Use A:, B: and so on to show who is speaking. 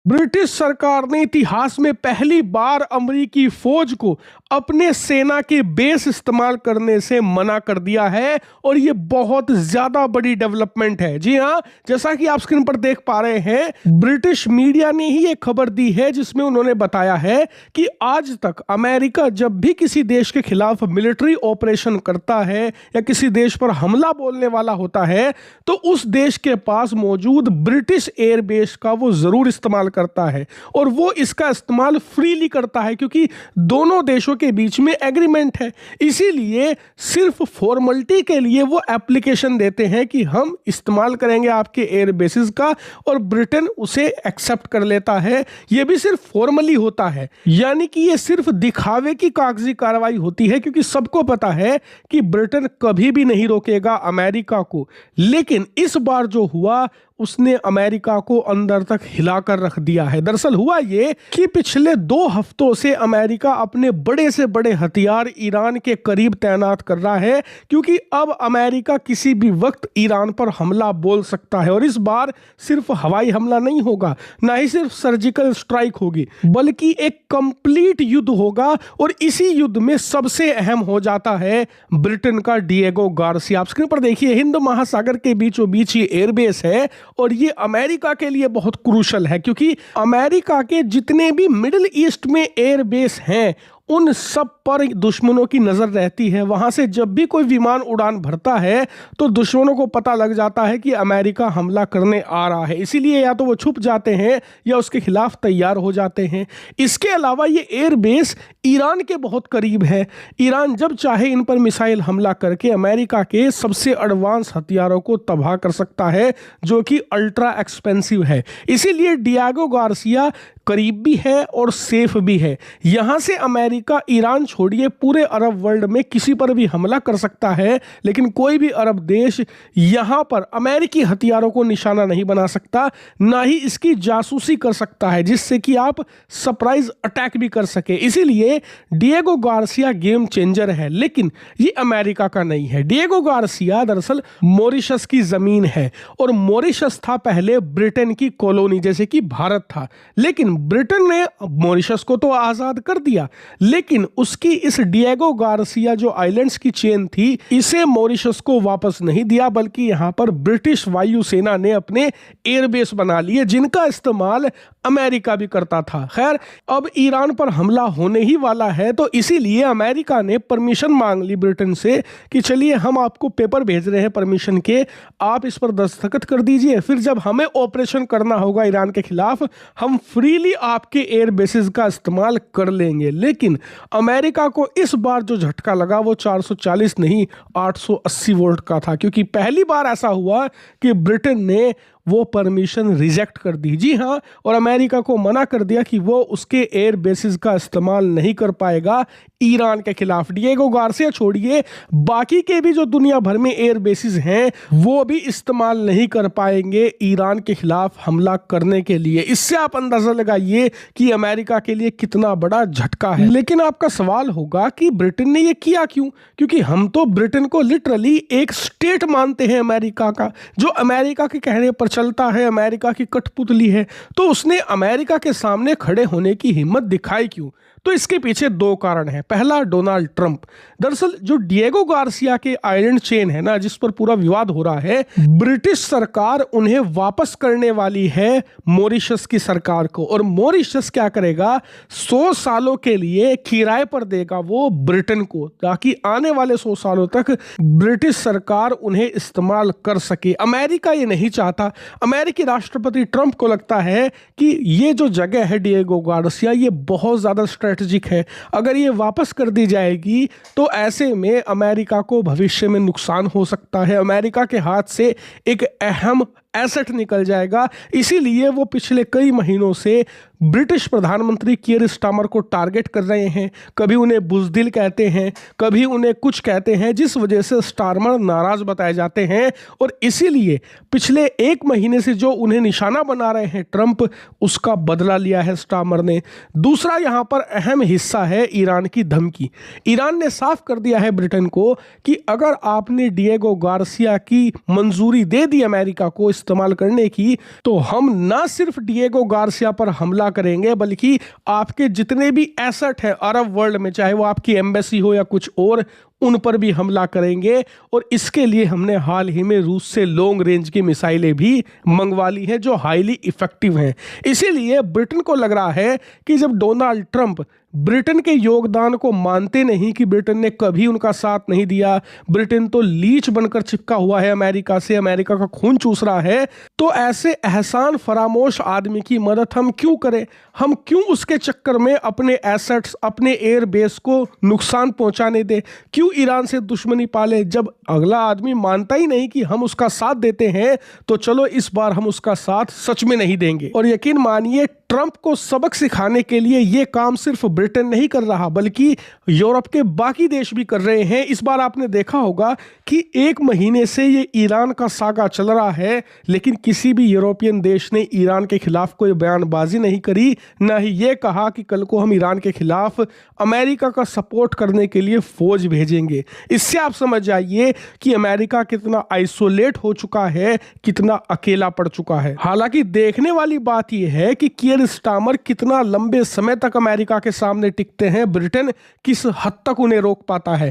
A: British सरकार ने इतिहास में पहली बार अमेरिकी फौज को अपने सेना के बेस इस्तेमाल करने से मना कर दिया है और ये बहुत ज्यादा बड़ी डेवलपमेंट है। जी हाँ, जैसा कि आप स्क्रीन पर देख पा रहे हैं, ब्रिटिश मीडिया ने ही एक खबर दी है जिसमें उन्होंने बताया है कि आज तक अमेरिका जब भी किसी देश के खिलाफ मिलिट्री ऑपरेशन करता है या किसी देश पर हमला बोलने वाला होता है तो उस देश के पास मौजूद ब्रिटिश एयरबेस का वो जरूर इस्तेमाल करता है और वो इसका इस्तेमाल फ्रीली करता है क्योंकि दोनों देशों के बीच में एग्रीमेंट है। इसीलिए सिर्फ फॉर्मेलिटी के लिए वो एप्लीकेशन देते हैं कि हम इस्तेमाल करेंगे आपके एयर बेसिस का और ब्रिटेन उसे एक्सेप्ट कर लेता है। ये भी सिर्फ फॉर्मली होता है, यानी कि ये सिर्फ दिखावे की कागजी कार्रवाई होती है क्योंकि सबको पता है कि ब्रिटेन कभी भी नहीं रोकेगा अमेरिका को। लेकिन इस बार जो हुआ उसने अमेरिका को अंदर तक हिलाकर रख दिया है। दरअसल हुआ ये कि पिछले 2 हफ्तों से अमेरिका अपने बड़े से बड़े हथियार ईरान के करीब तैनात कर रहा है क्योंकि अब अमेरिका किसी भी वक्त ईरान पर हमला बोल सकता है और इस बार सिर्फ हवाई हमला नहीं होगा, ना ही सिर्फ सर्जिकल स्ट्राइक होगी, बल्कि एक कंप्लीट युद्ध होगा। और इसी युद्ध में सबसे अहम हो जाता है ब्रिटेन का डिएगो गार्सिया। आप स्क्रीन पर देखिए, हिंद महासागर के बीचों बीच ये एयरबेस है और ये अमेरिका के लिए बहुत क्रूशल है क्योंकि अमेरिका के जितने भी मिडिल ईस्ट में एयरबेस हैं उन सब पर दुश्मनों की नजर रहती है। वहां से जब भी कोई विमान उड़ान भरता है तो दुश्मनों को पता लग जाता है कि अमेरिका हमला करने आ रहा है, इसीलिए या तो वो छुप जाते हैं या उसके खिलाफ तैयार हो जाते हैं। इसके अलावा ये एयरबेस ईरान के बहुत करीब है। ईरान जब चाहे इन पर मिसाइल हमला करके अमेरिका के सबसे एडवांस हथियारों को तबाह कर सकता है जो कि अल्ट्रा एक्सपेंसिव है। इसीलिए डिएगो गार्सिया करीब भी है और सेफ भी है। यहां से अमेरिका ईरान छोड़िए पूरे अरब वर्ल्ड में किसी पर भी हमला कर सकता है, लेकिन कोई भी अरब देश यहां पर अमेरिकी हथियारों को निशाना नहीं बना सकता, ना ही इसकी जासूसी कर सकता है जिससे कि आप सरप्राइज अटैक भी कर सके। इसीलिए डिएगो गार्सिया गेम चेंजर है, लेकिन ये अमेरिका का नहीं है। डिएगो गार्सिया दरअसल मॉरिशस की जमीन है और मॉरिशस था पहले ब्रिटेन की कॉलोनी जैसे कि भारत था, लेकिन ब्रिटेन ने मॉरिशस को तो आजाद कर दिया, लेकिन उसकी इस डिएगो गार्सिया जो आइलैंड्स की चेन थी इसे मॉरिशस को वापस नहीं दिया, बल्कि यहां पर ब्रिटिश वायुसेना ने अपने एयरबेस बना लिए जिनका इस्तेमाल अमेरिका भी करता था। खैर, अब ईरान पर हमला होने ही वाला है तो इसीलिए अमेरिका ने परमिशन मांग ली ब्रिटेन से कि चलिए हम आपको पेपर भेज रहे हैं परमिशन के, आप इस पर दस्तखत कर दीजिए, फिर जब हमें ऑपरेशन करना होगा ईरान के खिलाफ हम फ्रीली आपके एयर बेसिस का इस्तेमाल कर लेंगे। लेकिन अमेरिका को इस बार जो झटका लगा वो 440 नहीं 880 वोल्ट का था, क्योंकि पहली बार ऐसा हुआ कि ब्रिटेन ने वो परमिशन रिजेक्ट कर दी। जी हाँ, और अमेरिका को मना कर दिया कि वो उसके एयर बेसिस का इस्तेमाल नहीं कर पाएगा ईरान के खिलाफ। डिएगो गार्सिया छोड़िए, बाकी के भी जो दुनिया भर में एयर बेसिस हैं वो भी इस्तेमाल नहीं कर पाएंगे ईरान के खिलाफ हमला करने के लिए। इससे आप अंदाजा लगाइए कि अमेरिका के लिए कितना बड़ा झटका है। लेकिन आपका सवाल होगा कि ब्रिटेन ने ये किया क्यों? क्योंकि हम तो ब्रिटेन को लिटरली एक स्टेट मानते हैं अमेरिका का, जो अमेरिका के कहने पर चलता है, अमेरिका की कठपुतली है, तो उसने अमेरिका के सामने खड़े होने की हिम्मत दिखाई क्यों? तो इसके पीछे 2 कारण हैं। पहला, डोनाल्ड ट्रंप। दरअसल जो डिएगो गार्सिया के आइलैंड चेन है ना, जिस पर पूरा विवाद हो रहा है, ब्रिटिश सरकार उन्हें वापस करने वाली है मॉरिशस की सरकार को, और मॉरिशस क्या करेगा, 100 सालों के लिए किराए पर देगा वो ब्रिटेन को, ताकि आने वाले 100 सालों तक ब्रिटिश सरकार उन्हें इस्तेमाल कर सके। अमेरिका ये नहीं चाहता। अमेरिकी राष्ट्रपति ट्रंप को लगता है कि ये जो जगह है डिएगो गार्सिया, ये बहुत ज्यादा स्ट्रेटेजिक है, अगर ये वापस कर दी जाएगी तो ऐसे में अमेरिका को भविष्य में नुकसान हो सकता है, अमेरिका के हाथ से एक अहम एसेट निकल जाएगा। इसीलिए वो पिछले कई महीनों से ब्रिटिश प्रधानमंत्री कीयर स्टार्मर को टारगेट कर रहे हैं। कभी उन्हें बुज़दिल कहते हैं, कभी उन्हें कुछ कहते हैं, जिस वजह से स्टार्मर नाराज बताए जाते हैं, और इसीलिए पिछले 1 महीने से जो उन्हें निशाना बना रहे हैं ट्रंप, उसका बदला लिया है स्टार्मर ने। दूसरा यहाँ पर अहम हिस्सा है ईरान की धमकी। ईरान ने साफ कर दिया है ब्रिटेन को कि अगर आपने डिएगो गार्सिया की मंजूरी दे दी अमेरिका को इस्तेमाल करने की, तो हम ना सिर्फ डिएगो गार्सिया पर हमला करेंगे बल्कि आपके जितने भी एसेट हैं अरब वर्ल्ड में, चाहे वो आपकी एम्बेसी हो या कुछ और, उन पर भी हमला करेंगे। और इसके लिए हमने हाल ही में रूस से लॉन्ग रेंज की मिसाइलें भी मंगवा ली हैं जो हाईली इफेक्टिव हैं। इसीलिए ब्रिटेन को लग रहा है कि जब डोनाल्ड ट्रंप ब्रिटेन के योगदान को मानते नहीं, कि ब्रिटेन ने कभी उनका साथ नहीं दिया, ब्रिटेन तो लीच बनकर चिपका हुआ है अमेरिका से, अमेरिका का खून चूस रहा है, तो ऐसे एहसान फरामोश आदमी की मदद हम क्यों करें? हम क्यों उसके चक्कर में अपने एसेट्स, अपने एयर बेस को नुकसान पहुंचाने दें? क्यों ईरान से दुश्मनी पाले? जब अगला आदमी मानता ही नहीं कि हम उसका साथ देते हैं, तो चलो इस बार हम उसका साथ सच में नहीं देंगे। और यकीन मानिए, ट्रंप को सबक सिखाने के लिए ये काम सिर्फ ब्रिटेन नहीं कर रहा बल्कि यूरोप के बाकी देश भी कर रहे हैं। इस बार आपने देखा होगा कि 1 महीने से ये ईरान का सागा चल रहा है, लेकिन किसी भी यूरोपियन देश ने ईरान के खिलाफ कोई बयानबाजी नहीं करी, ना ही ये कहा कि कल को हम ईरान के खिलाफ अमेरिका का सपोर्ट करने के लिए फौज भेजेंगे। इससे आप समझ जाइए कि अमेरिका कितना आइसोलेट हो चुका है, कितना अकेला पड़ चुका है। हालांकि देखने वाली बात यह है कि कियर स्टारमर कितना लंबे समय तक अमेरिका के सामने टिकते हैं, ब्रिटेन किस हद तक उन्हें रोक पाता है।